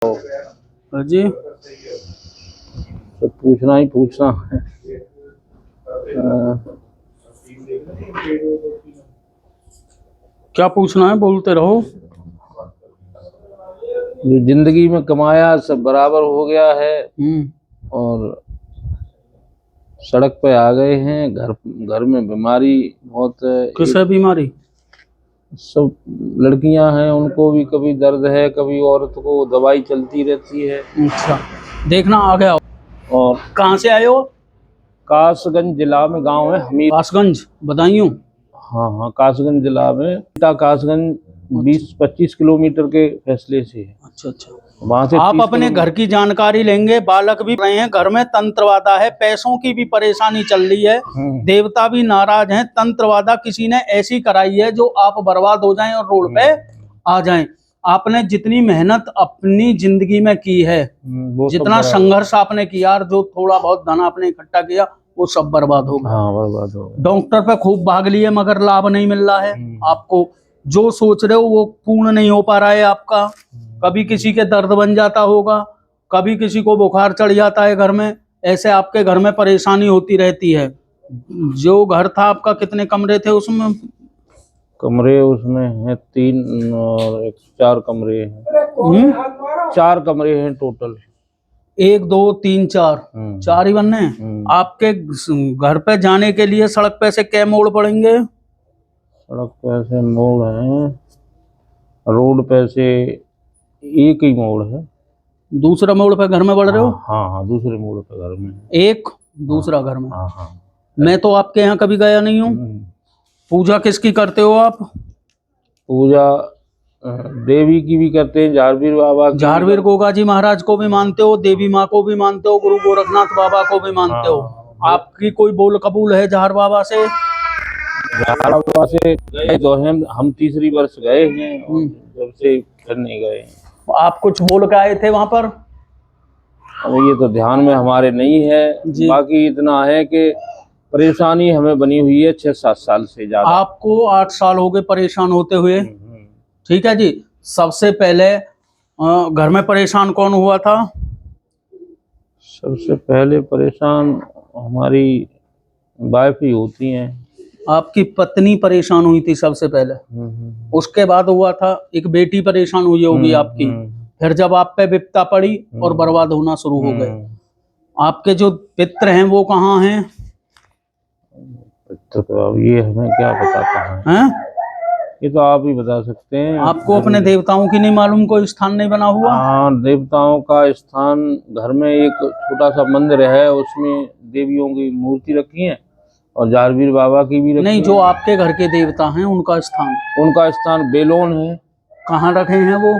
जी तो पूछना ही पूछना है। क्या पूछना है, बोलते रहो। जो जिंदगी में कमाया सब बराबर हो गया है और सड़क पे आ गए हैं। घर में बीमारी बहुत है। किसे बीमारी? सब लड़कियां हैं, उनको भी कभी दर्द है, कभी औरत को दवाई चलती रहती है। अच्छा, देखना आ गया। और कहाँ से आए हो? कासगंज जिला में गांव है हमीर। कासगंज बदायूं? हाँ हाँ, कासगंज जिला में। कासगंज 20-25 किलोमीटर के फैसले से है। अच्छा अच्छा। वहाँ से आप अपने घर की जानकारी लेंगे। बालक भी रहे हैं, घर में तंत्रवादा है, पैसों की भी परेशानी चल रही है, देवता भी नाराज हैं। तंत्रवादा किसी ने ऐसी कराई है जो आप बर्बाद हो जाएं और रोड पे आ जाएं। आपने जितनी मेहनत अपनी जिंदगी में की है, जितना संघर्ष आपने किया और जो थोड़ा बहुत धन आपने इकट्ठा किया, वो सब बर्बाद हो गया। हाँ, बर्बाद हो गया। डॉक्टर पे खूब भाग लिए मगर लाभ नहीं मिल रहा है आपको। जो सोच रहे हो वो पूर्ण नहीं हो पा रहा है आपका। कभी किसी के दर्द बन जाता होगा, कभी किसी को बुखार चढ़ जाता है घर में। ऐसे आपके घर में परेशानी होती रहती है। जो घर था आपका, कितने कमरे थे उसमें? कमरे उसमें हैं 3 और 4 कमरे हैं। 4 कमरे हैं टोटल। 1 2 3 4, 4 ही बनने हैं। आपके घर पे जाने के लिए सड़क पे से क्या मोड़ पड़ेंगे? सड़क पे से मोड़ है, रोड पे से एक ही मोड़ है। दूसरा मोड़ पे घर में बढ़ रहे हो? हाँ हाँ, दूसरे मोड़ पे घर में एक दूसरा घर में। हाँ हाँ। मैं तो आपके यहाँ कभी गया नहीं हूँ। पूजा किसकी करते हो आप? पूजा देवी की भी करते हैं, झारवीर बाबा की। झारवीर गोगा जी महाराज को भी मानते हो, देवी माँ को भी मानते हो, गुरु गोरखनाथ बाबा को भी मानते हो। आपकी कोई बोल कबूल है झार बाबा से? झार बाबा से गए तो हम तीसरी वर्ष गए हैं, जब से फिर नहीं गए। आप कुछ बोल के आए थे वहां पर? अब ये तो ध्यान में हमारे नहीं है। बाकी इतना है कि परेशानी हमें बनी हुई है 6-7 साल से ज्यादा। आपको 8 साल हो गए परेशान होते हुए। ठीक है जी। सबसे पहले घर में परेशान कौन हुआ था? सबसे पहले परेशान हमारी वाइफ ही होती हैं। आपकी पत्नी परेशान हुई थी सबसे पहले। उसके बाद हुआ था एक बेटी परेशान हुई होगी आपकी। फिर जब आप पे विपदा पड़ी और बर्बाद होना शुरू हो गए। आपके जो पित्र हैं वो कहाँ हैं? तो अब ये हमें क्या बताता है? ये तो आप ही बता सकते हैं। आपको अपने देवताओं की नहीं मालूम? कोई स्थान नहीं बना हुआ? हाँ, देवताओं का स्थान घर में एक छोटा सा मंदिर है, उसमें देवियों की मूर्ति रखी है और झारवीर बाबा की भी रखी नहीं, है। जो आपके घर के देवता हैं उनका स्थान? उनका स्थान बेलोन है। कहाँ रखे हैं वो?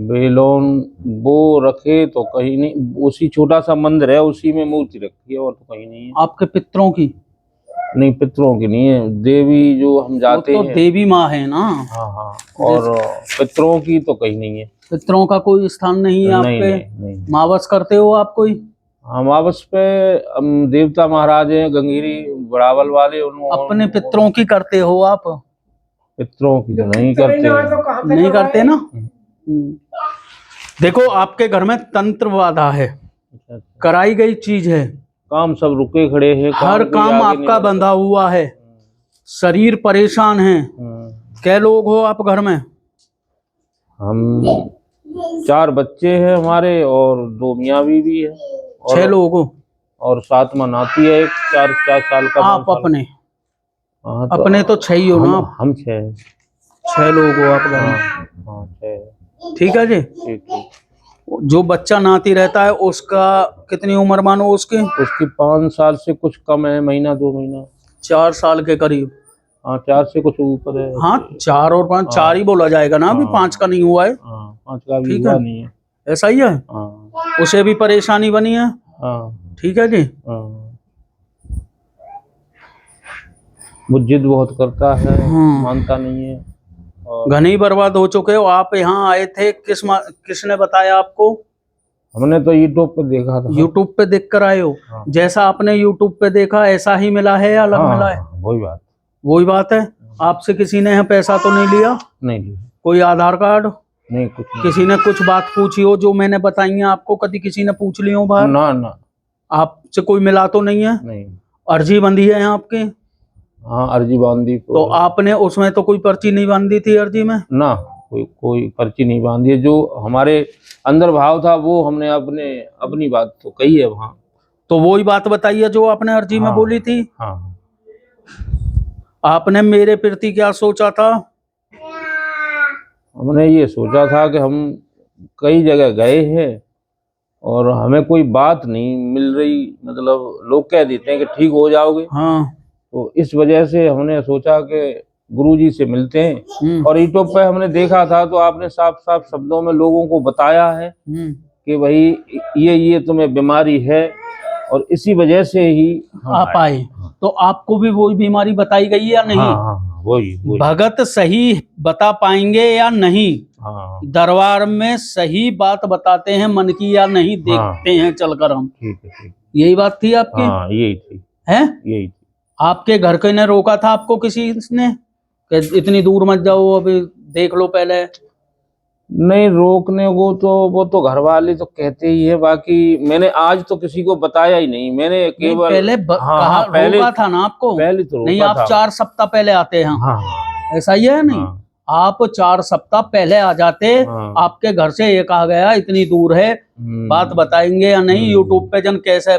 बेलोन वो रखे तो कहीं नहीं, उसी छोटा सा मंदिर है, उसी में मूर्ति रखी है, और तो कहीं नहीं है। आपके पितरों की? नहीं, पितरों की नहीं है। देवी जो हम जाते तो हैं, देवी माँ है ना। हाँ हाँ। और पितरों की तो कहीं नहीं है। पितरों का कोई स्थान नहीं है आपके? नहीं। मावस करते हो आप कोई? अमावस पे हम देवता महाराज हैं गंगीरी बड़ावल वाले, अपने पितरों की करते हो आप? पितरों की तो नहीं करते। नहीं करते ना। देखो, आपके घर में तंत्र बाधा है, कराई गई चीज है। काम सब रुके खड़े हैं। हर काम आपका बंधा हुआ है। शरीर परेशान है। क्या लोग हो आप घर में? हम 4 बच्चे हैं हमारे और 2 मियाँ बीवी है। 6 लोग हो। और 7वां नाती है, एक 4 साल का। आप अपने अपने तो 6 ही हो ना। हम 6 लोग हो आप घर में। हाँ 6। ठीक है जी। ठीक। जो बच्चा नाती रहता है उसका कितनी उम्र मानो उसकी? उसकी 5 साल से कुछ कम है, महीना 2 महीना। 4 साल के करीब। हाँ, 4 से कुछ ऊपर है। हाँ, 4 और 5, 4 ही बोला जाएगा ना। अभी 5 का नहीं हुआ है। 5 का भी हुआ नहीं है। ऐसा ही है। उसे भी परेशानी बनी है। ठीक है जी। वो जिद बहुत करता है, मानता नहीं है। घने बर्बाद हो चुके हो। आप यहाँ आए थे, किसने बताया आपको? हमने तो यूट्यूब पे देखा था। यूट्यूब पे देख कर आए हो? जैसा आपने यूट्यूब पे देखा ऐसा ही मिला है या अलग मिला है? वही बात है। आपसे किसी ने पैसा तो नहीं लिया? नहीं लिया। कोई आधार कार्ड? नहीं कुछ नहीं। किसी ने कुछ बात पूछी हो जो मैंने बताई है आपको, कभी किसी ने पूछ ली हो बाहर? ना ना आपसे कोई मिला तो नहीं है? नहीं। अर्जी बंधी है आपकी? हाँ अर्जी बांधी तो आपने उसमें तो कोई पर्ची नहीं बांधी थी अर्जी में? ना, कोई पर्ची नहीं बांधी है। जो हमारे अंदर भाव था वो हमने अपनी बात तो कही है वहाँ। तो वही बात बताइए जो आपने अर्जी में बोली थी। हाँ। आपने मेरे प्रति क्या सोचा था? हमने ये सोचा था कि हम कई जगह गए हैं और हमें कोई बात नहीं मिल रही, मतलब लोग कह देते हैं कि ठीक हो जाओगे। हाँ। तो इस वजह से हमने सोचा कि गुरुजी से मिलते हैं। और यूट्यूब पे हमने देखा था तो आपने साफ साफ शब्दों में लोगों को बताया है कि भाई ये तुम्हें बीमारी है और इसी वजह से ही आप आए। तो आपको भी वही बीमारी बताई गई है या नहीं? हाँ, वही भगत सही बता पाएंगे या नहीं? हाँ। दरबार में सही बात बताते हैं मन की या नहीं, देखते हैं चलकर हम। ठीक है। यही बात थी आपकी? हाँ यही थी। है यही थी। आपके घर के ने रोका था आपको किसी ने कि इतनी दूर मत जाओ, अभी देख लो पहले? नहीं, रोकने को तो वो तो घर वाले तो कहते ही है, बाकी मैंने आज तो किसी को बताया ही नहीं। मैंने केवल पहले कहा पहले रोका था ना आपको? पहले तो नहीं, रोका आप था। 4 सप्ताह पहले आते हैं। हाँ। ऐसा ही है नहीं? आप 4 सप्ताह पहले आ जाते। आपके घर से एक आ गया, इतनी दूर है, बात बताएंगे या नहीं? यूट्यूब पे जन कैसे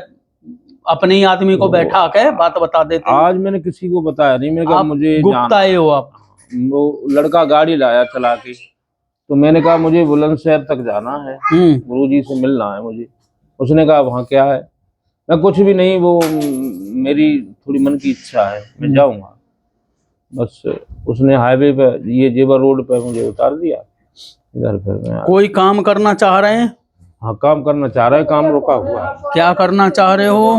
अपने ही आदमी को बैठा के बात बता देते। आज मैंने किसी को बताया नहीं। मैंने कहा मुझे गुप्ताए हो आप। वो लड़का गाड़ी लाया चला के, तो मैंने कहा मुझे बुलंदशहर तक जाना है, गुरुजी से मिलना है मुझे। उसने कहा वहाँ क्या है? मैं कुछ भी नहीं, वो मेरी थोड़ी मन की इच्छा है, मैं जाऊंगा। बस उसने हाईवे पे, ये जेवर रोड पे मुझे उतार दिया। इधर फिर मैं कोई काम करना चाह रहे हैं? हाँ काम करना चाह रहे हैं, काम रुका हुआ है। क्या करना चाह रहे हो?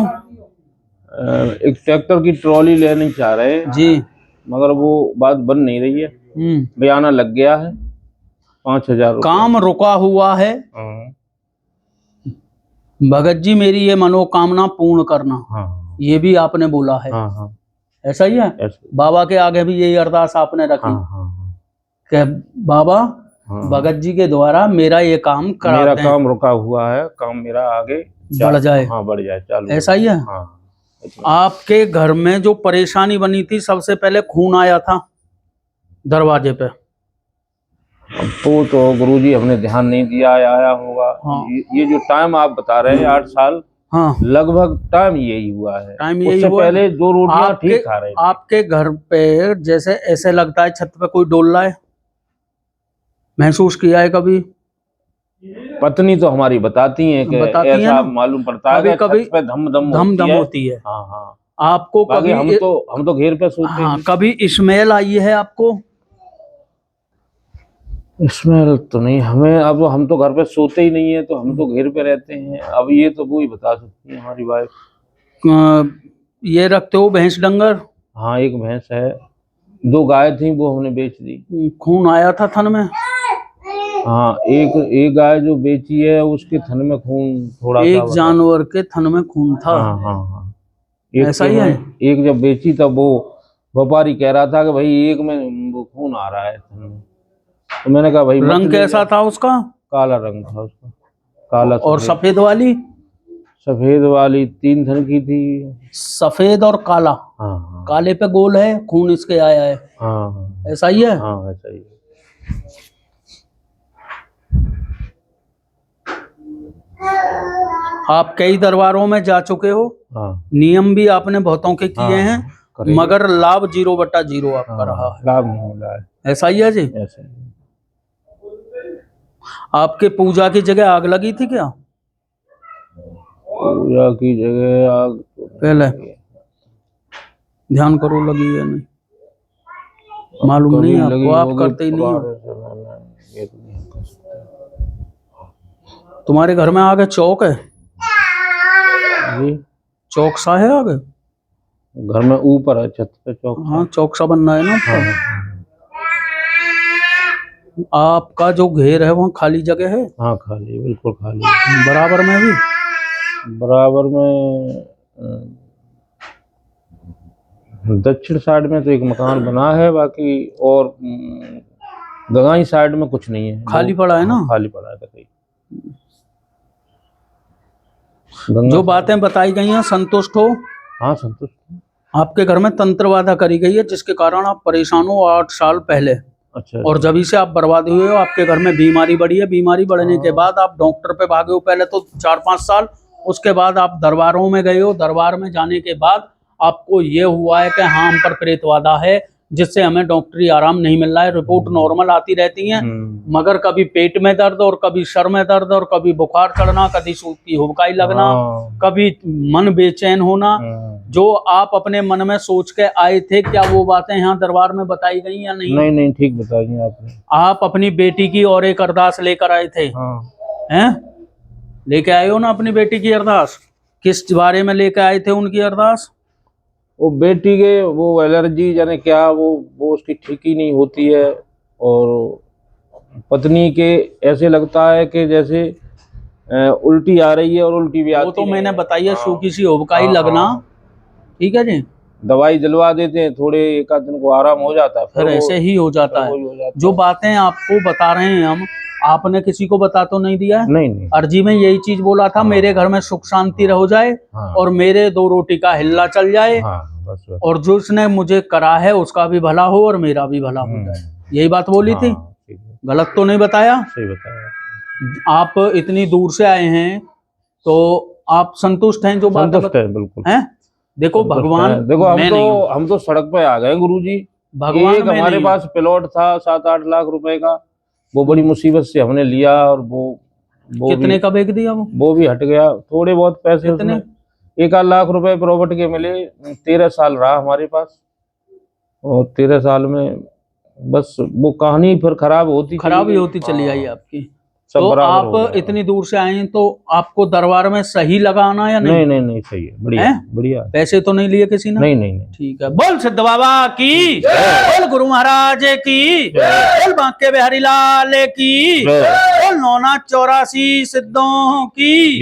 एक ट्रैक्टर की ट्रॉली लेनी चाह रहे हैं जी, मगर वो बात बन नहीं रही है। बयाना लग गया है 5,000 काम रुका हुआ है। भगत जी मेरी ये मनोकामना पूर्ण करना, ये भी आपने बोला है। ऐसा ही है? बाबा के आगे भी यही अरदास आपने रखी कि बाबा भगत जी के द्वारा मेरा ये काम करा मेरा काम रुका हुआ है, काम मेरा आगे बढ़ जाए। बढ़ जाए, चालू। ऐसा ही है? आपके घर में जो परेशानी बनी थी, सबसे पहले खून आया था दरवाजे पे। तो गुरुजी हमने ध्यान नहीं दिया, आया होगा। ये जो टाइम आप बता रहे हैं 8 साल, लगभग टाइम यही हुआ है। टाइम यही हुआ। पहले 2 रोटियां ठीक खा रहे थे। आपके घर पे जैसे ऐसे लगता है छत पे कोई डोल रहा है, महसूस किया है कभी? पत्नी तो हमारी बताती है कि ऐसा मालूम पड़ता है, कभी पे धम धम होती है। आपको कभी हम तो घेर पे सोते हैं। कभी स्मेल आई है आपको? स्मेल तो नहीं हमें, अब हम तो घर पे सोते ही नहीं है, तो हम तो घेर पे रहते हैं। अब ये तो वो ही बता सकती है हमारी वाइफ। ये रखते हो भैंस डंगर? हाँ एक भैंस है, 2 गाय थी, वो हमने बेच दी। खून आया था थन में? हाँ एक गाय जो बेची है उसके थन में खून थोड़ा सा। एक जानवर के थन में खून था? हाँ। ऐसा ही है? एक जब बेची तब वो व्यापारी कह रहा था कि भाई एक में वो खून आ रहा है थन में। तो मैंने कहा भाई रंग कैसा था उसका? काला रंग था उसका, काला। और सफेद वाली? सफेद वाली 3 थन की थी। सफेद और काला? हाँ। काले पे गोल है, खून इसके आया है। हाँ ऐसा ही है? हाँ ऐसा ही है। आप कई दरबारों में जा चुके हो। नियम भी आपने बहुतों के किए हैं, मगर लाभ 0/0 आपका रहा है। लाभ नहीं मिला है। ऐसा ही है जी? ऐसा ही। आपके पूजा की जगह आग लगी थी क्या? पूजा की जगह आग पहले ध्यान करो, लगी है नहीं? मालूम नहीं आपको? आप करते ही नहीं हो। तुम्हारे घर में आगे चौक है? चौक सा है आगे घर में? ऊपर है छत पे चौक। हाँ चौक सा बनना है ना ऊपर। आपका जो घेर है वहाँ खाली जगह है? हाँ खाली, बिल्कुल खाली। बराबर में भी? बराबर में दक्षिण साइड में तो एक मकान बना है, बाकी और गंगाई साइड में कुछ नहीं है, खाली पड़ा है ना? खाली पड़ा है कहीं। जो बातें बताई गई हैं संतुष्ट हो? हाँ संतुष्ट। आपके घर में तंत्रवादा करी गई है जिसके कारण आप परेशान हो 8 साल पहले। अच्छा। और जब से आप बर्बाद हुए हो, आपके घर में बीमारी बढ़ी है। बीमारी बढ़ने के बाद आप डॉक्टर पे भागे हो, पहले तो 4-5 साल। उसके बाद आप दरबारों में गए हो। दरबार में जाने के बाद आपको ये हुआ है कि हाँ हम पर प्रेतवादा है, जिससे हमें डॉक्टरी आराम नहीं मिल रहा है। रिपोर्ट नॉर्मल आती रहती है, मगर कभी पेट में दर्द और कभी सर में दर्द और कभी बुखार चढ़ना, कभी सूखी हुबकाई लगना, कभी मन बेचैन होना। जो आप अपने मन में सोच के आए थे, क्या वो बातें यहाँ दरबार में बताई गई या नहीं? नहीं नहीं, ठीक बताई आपने। आप अपनी बेटी की और एक अरदास लेकर आए थे। हैं? लेके आए हो ना अपनी बेटी की अरदास? किस बारे में लेके आए थे उनकी अरदास? वो बेटी के वो एलर्जी जाने क्या, वो उसकी ठीक ही नहीं होती है। और पत्नी के ऐसे लगता है कि जैसे उल्टी आ रही है और उल्टी भी आती है। वो तो मैंने बताई है, सूखी सी हुबकाई लगना। ठीक है जी। दवाई दिलवा देते हैं, थोड़े एक आध दिन को आराम हो जाता है, फिर ऐसे ही हो जाता है। जो बातें आपको बता रहे हैं हम, आपने किसी को बता तो नहीं दिया है? नहीं। अर्जी में यही चीज बोला था, मेरे घर में सुख शांति रह जाए और मेरे 2 रोटी का हिल्ला चल जाए। बस। और जो उसने मुझे करा है उसका भी भला हो और मेरा भी भला हो जाए, यही बात बोली थी। गलत तो नहीं बताया? सही बताया। आप इतनी दूर से आए हैं तो आप संतुष्ट हैं? जो बात बिल्कुल हैं? देखो भगवान, देखो हम तो सड़क पे आ गए गुरुजी। भगवान एक हमारे पास प्लॉट था 7-8 लाख रुपए का, वो बड़ी मुसीबत से हमने लिया। और वो कितने का बेच दिया? वो भी हट गया। थोड़े बहुत पैसे उसमें 1-8 लाख रुपए प्रॉपर्टी के मिले। 13 साल रहा हमारे पास, और 13 साल में बस वो कहानी फिर खराब ही होती चली आई आपकी। तो आप इतनी दूर से आए हैं तो आपको दरबार में सही लगाना या नहीं? नहीं सही है, बढ़िया बढ़िया। पैसे तो नहीं लिए किसी ने? नहीं। ठीक है। बोल सिद्ध बाबा की, बोल गुरु महाराज की, बोल बांके बिहारी लाल की, बोल 984 सिद्धों की।